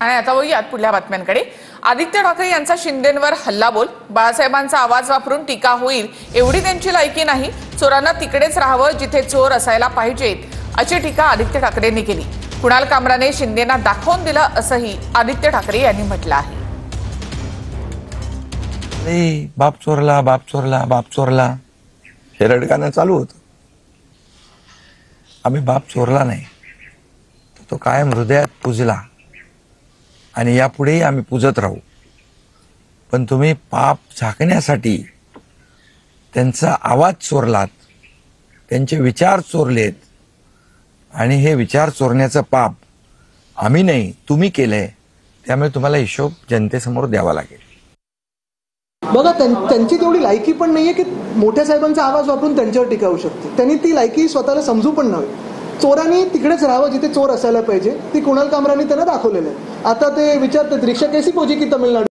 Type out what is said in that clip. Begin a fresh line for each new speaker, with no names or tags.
आणि आता वळूयात पुढल्या बातम्यांकडे। आदित्य ठाकरे यांचा शिंदेंवर हल्लाबोल। बाळासाहेबांचा आवाज वापरून टीका होईल एवढी त्यांची लायकी नाही। चोरांना तिकडेच राहावं जिथे चोर असायला पाहिजेत अशी टीका आदित्य ठाकरेंनी केली। कुणाल कामराने शिंदेंना दाखवून दिलं असंही आदित्य ठाकरे यांनी म्हटलं आहे।
बाप चोरला बाप चोरला बाप चोरला हे रडगाणं चालू होतं। आम्ही बाप चोरला नाही, तो कायम हृदयात पूजला आणि यापुढेही आम्ही पूजत राहू। पण तुम्ही पाप झाकण्यासाठी त्यांचा आवाज चोरलात, त्यांचे विचार चोरलेत आणि हे विचार चोरण्याचं पाप आम्ही नाही तुम्ही केलंय। त्यामुळे तुम्हाला हिशोब जनतेसमोर द्यावा लागेल।
बघा, त्यांची तेवढी लायकी पण नाहीये की मोठ्या साहेबांचा आवाज वापरून त्यांच्यावर टीका होऊ शकते। त्यांनी ती लायकी स्वतःला समजू पण नव्हे। चोरांनी तिकडेच राहावं जिथे चोर असायला पाहिजे, ती कुणाल कामराने त्यांना दाखवलेलं आहे। आता ते विचारतात रिक्षा कैसी पहुंची की तमिळनाडू।